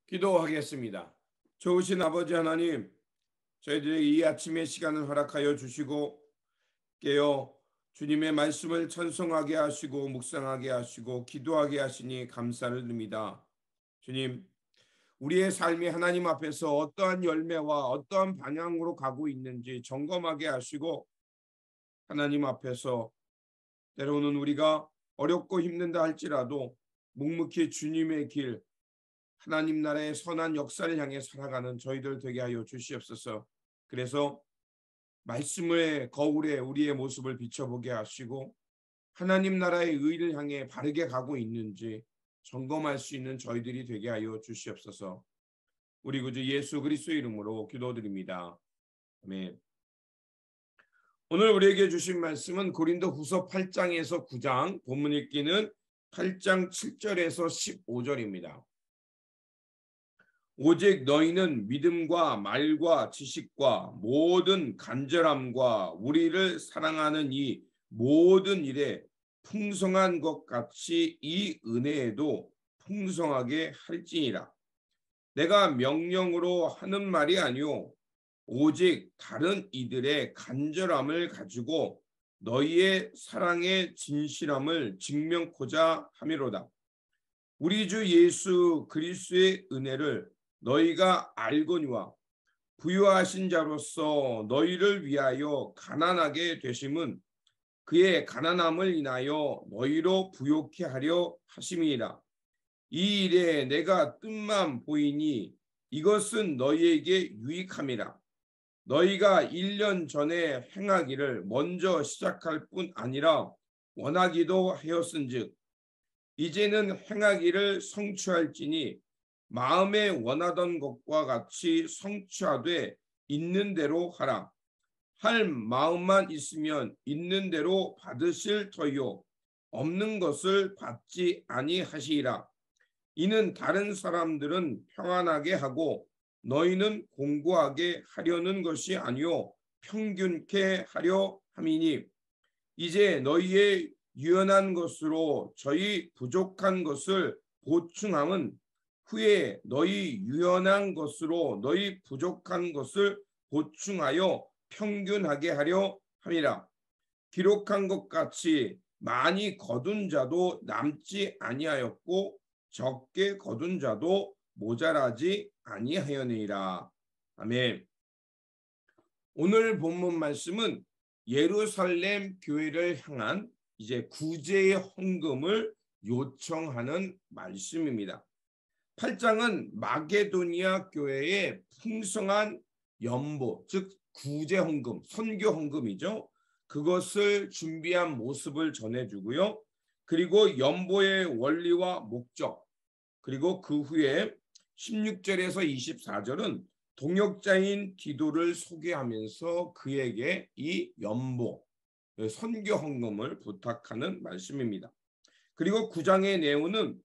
기도하겠습니다. 좋으신 아버지 하나님, 저희들에게 이 아침의 시간을 허락하여 주시고 깨어 주님의 말씀을 찬송하게 하시고 묵상하게 하시고 기도하게 하시니 감사를 드립니다. 주님, 우리의 삶이 하나님 앞에서 어떠한 열매와 어떠한 방향으로 가고 있는지 점검하게 하시고 하나님 앞에서 때로는 우리가 어렵고 힘든다 할지라도 묵묵히 주님의 길, 하나님 나라의 선한 역사를 향해 살아가는 저희들 되게 하여 주시옵소서. 그래서 말씀의 거울에 우리의 모습을 비춰보게 하시고 하나님 나라의 의를 향해 바르게 가고 있는지 점검할 수 있는 저희들이 되게 하여 주시옵소서. 우리 구주 예수 그리스도의 이름으로 기도드립니다. 아멘. 오늘 우리에게 주신 말씀은 고린도후서 8장에서 9장, 본문 읽기는 8장 7절에서 15절입니다. 오직 너희는 믿음과 말과 지식과 모든 간절함과 우리를 사랑하는 이 모든 일에 풍성한 것 같이 이 은혜에도 풍성하게 할지니라. 내가 명령으로 하는 말이 아니요 오직 다른 이들의 간절함을 가지고 너희의 사랑의 진실함을 증명코자 함이로다. 우리 주 예수 그리스도의 은혜를 너희가 알거니와 부유하신 자로서 너희를 위하여 가난하게 되심은 그의 가난함을 인하여 너희로 부요케 하려 하심이니라. 이 일에 내가 뜻만 보이니 이것은 너희에게 유익함이라. 너희가 1년 전에 행하기를 먼저 시작할 뿐 아니라 원하기도 하였은즉 이제는 행하기를 성취할지니 마음에 원하던 것과 같이 성취하되 있는 대로 하라. 할 마음만 있으면 있는 대로 받으실 터요 없는 것을 받지 아니하시리라. 이는 다른 사람들은 평안하게 하고 너희는 공고하게 하려는 것이 아니요 평균케 하려 함이니 이제 너희의 유연한 것으로 저희 부족한 것을 보충함은 후에 너희 유연한 것으로 너희 부족한 것을 보충하여 평균하게 하려 함이라. 기록한 것 같이 많이 거둔 자도 남지 아니하였고 적게 거둔 자도 모자라지 아니하였느니라. 아멘. 오늘 본문 말씀은 예루살렘 교회를 향한 이제 구제의 헌금을 요청하는 말씀입니다. 8장은 마게도니아 교회의 풍성한 연보, 즉 구제 헌금, 선교 헌금이죠. 그것을 준비한 모습을 전해주고요. 그리고 연보의 원리와 목적, 그리고 그 후에 16절에서 24절은 동역자인 디도를 소개하면서 그에게 이 연보, 선교 헌금을 부탁하는 말씀입니다. 그리고 9장의 내용은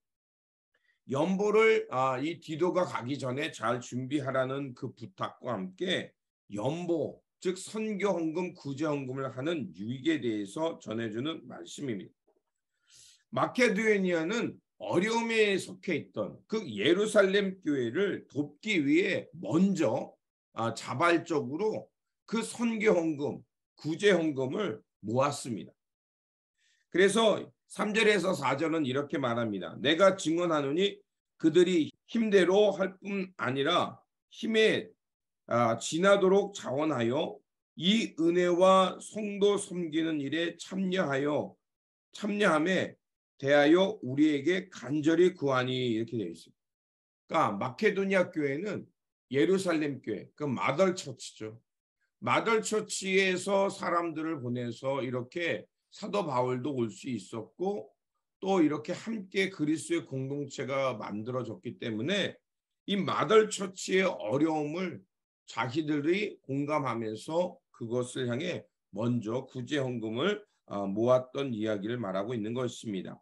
연보를 이 디도가 가기 전에 잘 준비하라는 그 부탁과 함께 연보, 즉 선교 헌금, 구제 헌금을 하는 유익에 대해서 전해주는 말씀입니다. 마케도니아는 어려움에 속해 있던 그 예루살렘 교회를 돕기 위해 먼저 자발적으로 그 선교 헌금, 구제 헌금을 모았습니다. 그래서 3절에서 4절은 이렇게 말합니다. 내가 증언하노니 그들이 힘대로 할 뿐 아니라 힘에 지나도록 자원하여 이 은혜와 성도 섬기는 일에 참여함에 대하여 우리에게 간절히 구하니 이렇게 되어 있습니다. 그러니까 마케도니아 교회는 예루살렘 교회, 그 마덜 처치죠. 마덜 처치에서 사람들을 보내서 이렇게 사도 바울도 올 수 있었고 또 이렇게 함께 그리스도의 공동체가 만들어졌기 때문에 이 마덜 처치의 어려움을 자기들이 공감하면서 그것을 향해 먼저 구제 헌금을 모았던 이야기를 말하고 있는 것입니다.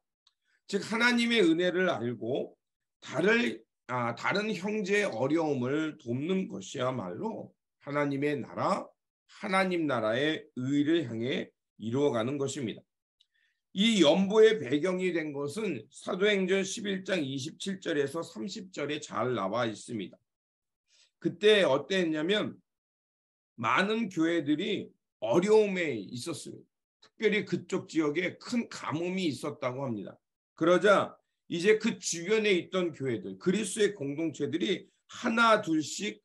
즉 하나님의 은혜를 알고 다른 형제의 어려움을 돕는 것이야말로 하나님의 나라, 하나님 나라의 의를 향해 이루어가는 것입니다. 이 연보의 배경이 된 것은 사도행전 11장 27절에서 30절에 잘 나와 있습니다. 그때 어땠냐면 많은 교회들이 어려움에 있었습니다. 특별히 그쪽 지역에 큰 가뭄이 있었다고 합니다. 그러자 이제 그 주변에 있던 교회들, 그리스도의 공동체들이 하나 둘씩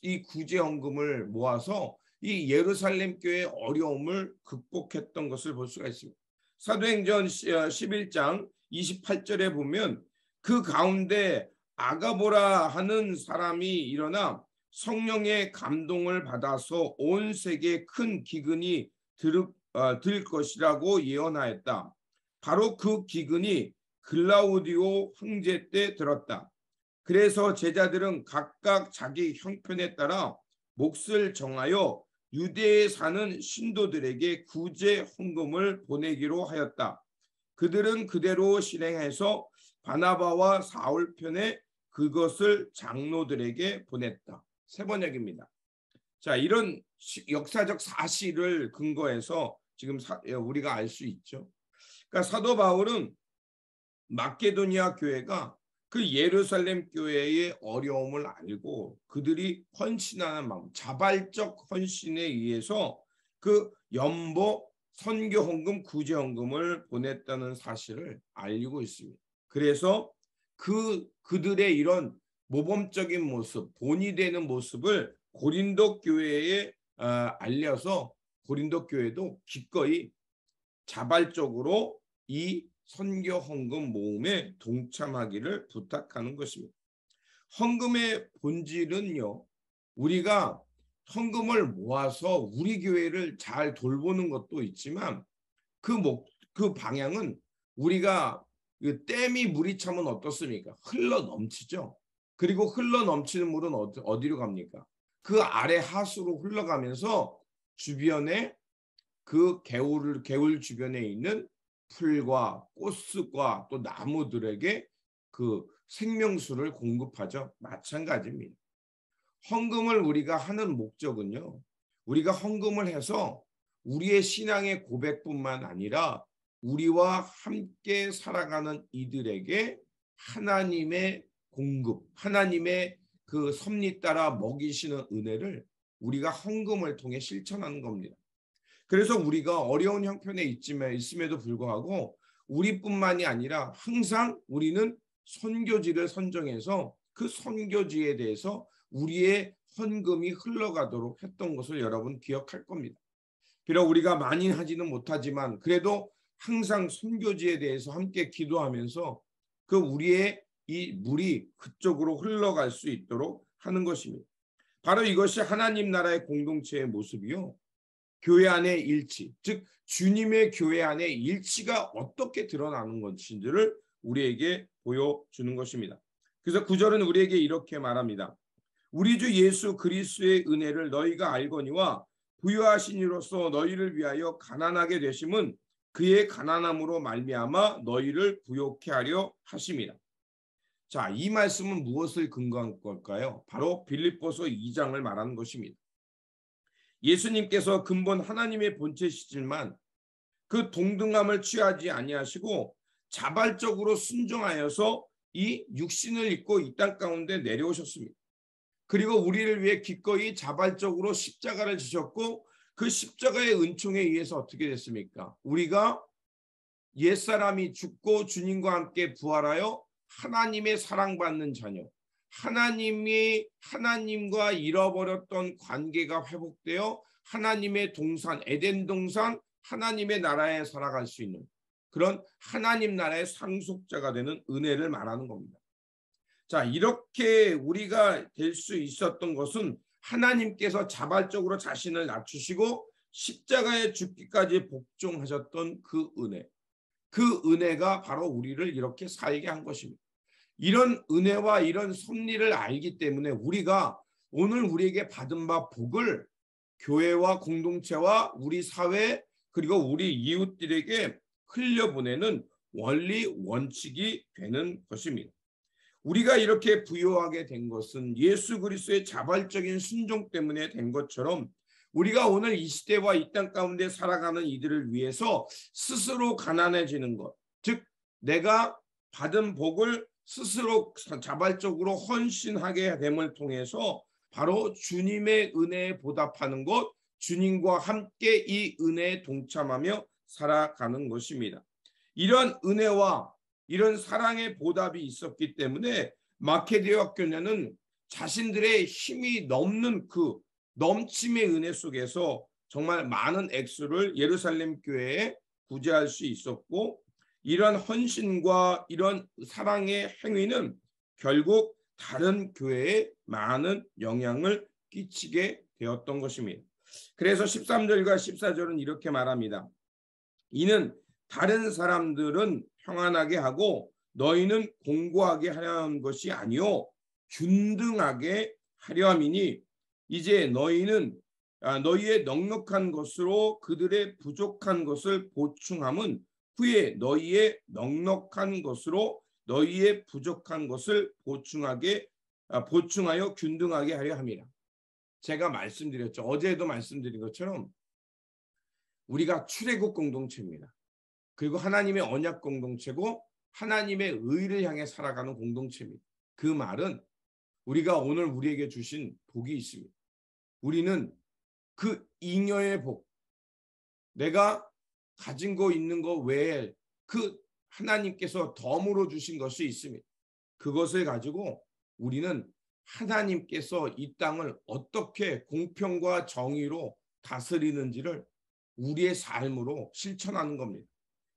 이 구제헌금을 모아서 이 예루살렘 교회의 어려움을 극복했던 것을 볼 수가 있습니다. 사도행전 11장 28절에 보면 그 가운데 아가보라 하는 사람이 일어나 성령의 감동을 받아서 온 세계에 큰 기근이 들 것이라고 예언하였다. 바로 그 기근이 글라우디오 황제 때 들었다. 그래서 제자들은 각각 자기 형편에 따라 몫을 정하여 유대에 사는 신도들에게 구제 헌금을 보내기로 하였다. 그들은 그대로 실행해서 바나바와 사울 편에 그것을 장로들에게 보냈다. 세 번역입니다. 자, 이런 역사적 사실을 근거해서 지금 우리가 알 수 있죠. 그러니까 사도 바울은 마케도니아 교회가 그 예루살렘 교회의 어려움을 알고 그들이 헌신하는 마음, 자발적 헌신에 의해서 그 연보 선교 헌금, 구제 헌금을 보냈다는 사실을 알고 있습니다. 그래서 그들의 이런 모범적인 모습, 본이 되는 모습을 고린도 교회에 알려서 고린도 교회도 기꺼이 자발적으로 이 선교 헌금 모음에 동참하기를 부탁하는 것입니다. 헌금의 본질은요, 우리가 헌금을 모아서 우리 교회를 잘 돌보는 것도 있지만 그 방향은 우리가 댐이 물이 차면 어떻습니까? 흘러 넘치죠. 그리고 흘러 넘치는 물은 어디로 갑니까? 그 아래 하수로 흘러가면서 주변에 그 개울 주변에 있는 풀과 꽃과 또 나무들에게 그 생명수를 공급하죠. 마찬가지입니다. 헌금을 우리가 하는 목적은요, 우리가 헌금을 해서 우리의 신앙의 고백뿐만 아니라 우리와 함께 살아가는 이들에게 하나님의 공급, 하나님의 그 섭리 따라 먹이시는 은혜를 우리가 헌금을 통해 실천하는 겁니다. 그래서 우리가 어려운 형편에 있음에도 불구하고 우리뿐만이 아니라 항상 우리는 선교지를 선정해서 그 선교지에 대해서 우리의 헌금이 흘러가도록 했던 것을 여러분 기억할 겁니다. 비록 우리가 많이 하지는 못하지만 그래도 항상 선교지에 대해서 함께 기도하면서 그 우리의 이 물이 그쪽으로 흘러갈 수 있도록 하는 것입니다. 바로 이것이 하나님 나라의 공동체의 모습이요. 교회 안의 일치, 즉 주님의 교회 안의 일치가 어떻게 드러나는 것인지를 우리에게 보여주는 것입니다. 그래서 9절은 우리에게 이렇게 말합니다. 우리 주 예수 그리스도의 은혜를 너희가 알거니와 부유하신 이로써 너희를 위하여 가난하게 되심은 그의 가난함으로 말미암아 너희를 부욕케 하려 하심이라. 자, 이 말씀은 무엇을 근거한 걸까요? 바로 빌립보서 2장을 말하는 것입니다. 예수님께서 근본 하나님의 본체시지만 그 동등함을 취하지 아니하시고 자발적으로 순종하여서 이 육신을 입고 이 땅 가운데 내려오셨습니다. 그리고 우리를 위해 기꺼이 자발적으로 십자가를 지셨고 그 십자가의 은총에 의해서 어떻게 됐습니까? 우리가 옛사람이 죽고 주님과 함께 부활하여 하나님의 사랑받는 자녀, 하나님과 잃어버렸던 관계가 회복되어 하나님의 동산, 에덴 동산, 하나님의 나라에 살아갈 수 있는 그런 하나님 나라의 상속자가 되는 은혜를 말하는 겁니다. 자, 이렇게 우리가 될 수 있었던 것은 하나님께서 자발적으로 자신을 낮추시고 십자가에 죽기까지 복종하셨던 그 은혜. 그 은혜가 바로 우리를 이렇게 살게 한 것입니다. 이런 은혜와 이런 섭리를 알기 때문에 우리가 오늘 우리에게 받은 바 복을 교회와 공동체와 우리 사회 그리고 우리 이웃들에게 흘려보내는 원리 원칙이 되는 것입니다. 우리가 이렇게 부유하게 된 것은 예수 그리스도의 자발적인 순종 때문에 된 것처럼 우리가 오늘 이 시대와 이 땅 가운데 살아가는 이들을 위해서 스스로 가난해지는 것, 즉 내가 받은 복을 스스로 자발적으로 헌신하게 됨을 통해서 바로 주님의 은혜에 보답하는 것, 주님과 함께 이 은혜에 동참하며 살아가는 것입니다. 이런 은혜와 이런 사랑의 보답이 있었기 때문에 마케도니아 교회는 자신들의 힘이 넘는 그 넘침의 은혜 속에서 정말 많은 액수를 예루살렘 교회에 구제할 수 있었고, 이런 헌신과 이런 사랑의 행위는 결국 다른 교회에 많은 영향을 끼치게 되었던 것입니다. 그래서 13절과 14절은 이렇게 말합니다. 이는 다른 사람들은 평안하게 하고 너희는 공고하게 하려는 것이 아니요 균등하게 하려 함이니 이제 너희는 너희의 넉넉한 것으로 그들의 부족한 것을 보충함은 후에 너희의 넉넉한 것으로 너희의 부족한 것을 보충하여 균등하게 하려 함이라. 제가 말씀드렸죠. 어제도 말씀드린 것처럼 우리가 출애굽 공동체입니다. 그리고 하나님의 언약 공동체고 하나님의 의를 향해 살아가는 공동체입니다. 그 말은 우리가 오늘 우리에게 주신 복이 있습니다. 우리는 그 잉여의 복, 내가 가진 거 있는 거 외에 그 하나님께서 덤으로 주신 것이 있습니다. 그것을 가지고 우리는 하나님께서 이 땅을 어떻게 공평과 정의로 다스리는지를 우리의 삶으로 실천하는 겁니다.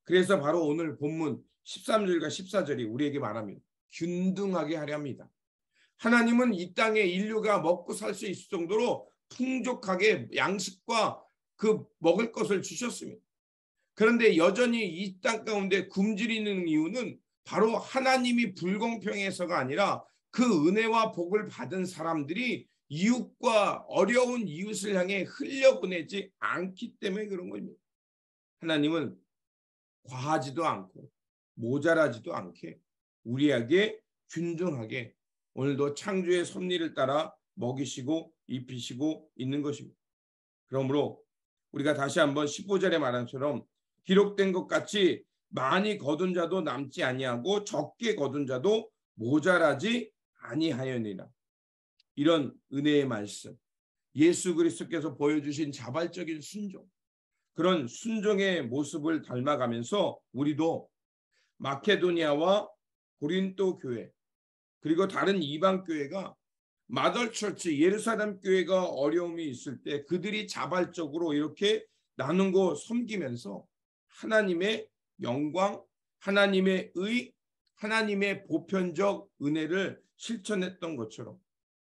그래서 바로 오늘 본문 13절과 14절이 우리에게 말합니다. 균등하게 하려 합니다. 하나님은 이 땅에 인류가 먹고 살 수 있을 정도로 풍족하게 양식과 그 먹을 것을 주셨습니다. 그런데 여전히 이 땅 가운데 굶주리는 이유는 바로 하나님이 불공평해서가 아니라 그 은혜와 복을 받은 사람들이 이웃과 어려운 이웃을 향해 흘려보내지 않기 때문에 그런 겁니다. 하나님은 과하지도 않고 모자라지도 않게 우리에게 균등하게 오늘도 창조의 섭리를 따라 먹이시고 입히시고 있는 것입니다. 그러므로 우리가 다시 한번 15절에 말한 것처럼 기록된 것 같이 많이 거둔 자도 남지 아니하고 적게 거둔 자도 모자라지 아니하였느니라. 이런 은혜의 말씀, 예수 그리스도께서 보여주신 자발적인 순종, 그런 순종의 모습을 닮아가면서 우리도 마케도니아와 고린도 교회 그리고 다른 이방 교회가 마더처치 예루살렘 교회가 어려움이 있을 때 그들이 자발적으로 이렇게 나누고 섬기면서 하나님의 영광, 하나님의 의, 하나님의 보편적 은혜를 실천했던 것처럼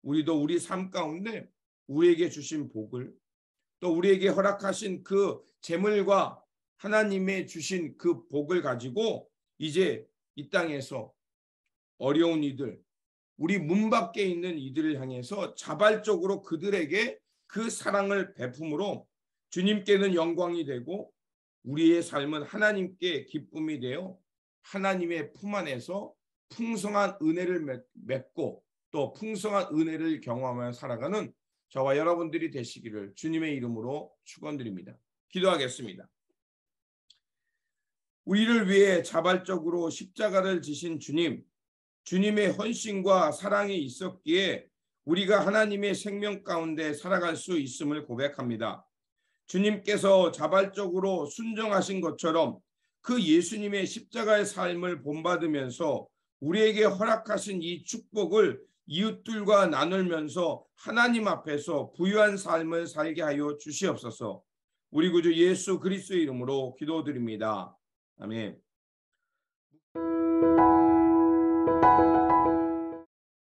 우리도 우리 삶 가운데 우리에게 주신 복을 또 우리에게 허락하신 그 재물과 하나님의 주신 그 복을 가지고 이제 이 땅에서 어려운 이들, 우리 문 밖에 있는 이들을 향해서 자발적으로 그들에게 그 사랑을 베품으로 주님께는 영광이 되고 우리의 삶은 하나님께 기쁨이 되어 하나님의 품 안에서 풍성한 은혜를 맺고 또 풍성한 은혜를 경험하며 살아가는 저와 여러분들이 되시기를 주님의 이름으로 축원드립니다. 기도하겠습니다. 우리를 위해 자발적으로 십자가를 지신 주님, 주님의 헌신과 사랑이 있었기에 우리가 하나님의 생명 가운데 살아갈 수 있음을 고백합니다. 주님께서 자발적으로 순종하신 것처럼 그 예수님의 십자가의 삶을 본받으면서 우리에게 허락하신 이 축복을 이웃들과 나누면서 하나님 앞에서 부유한 삶을 살게 하여 주시옵소서. 우리 구주 예수 그리스도의 이름으로 기도드립니다. 아멘.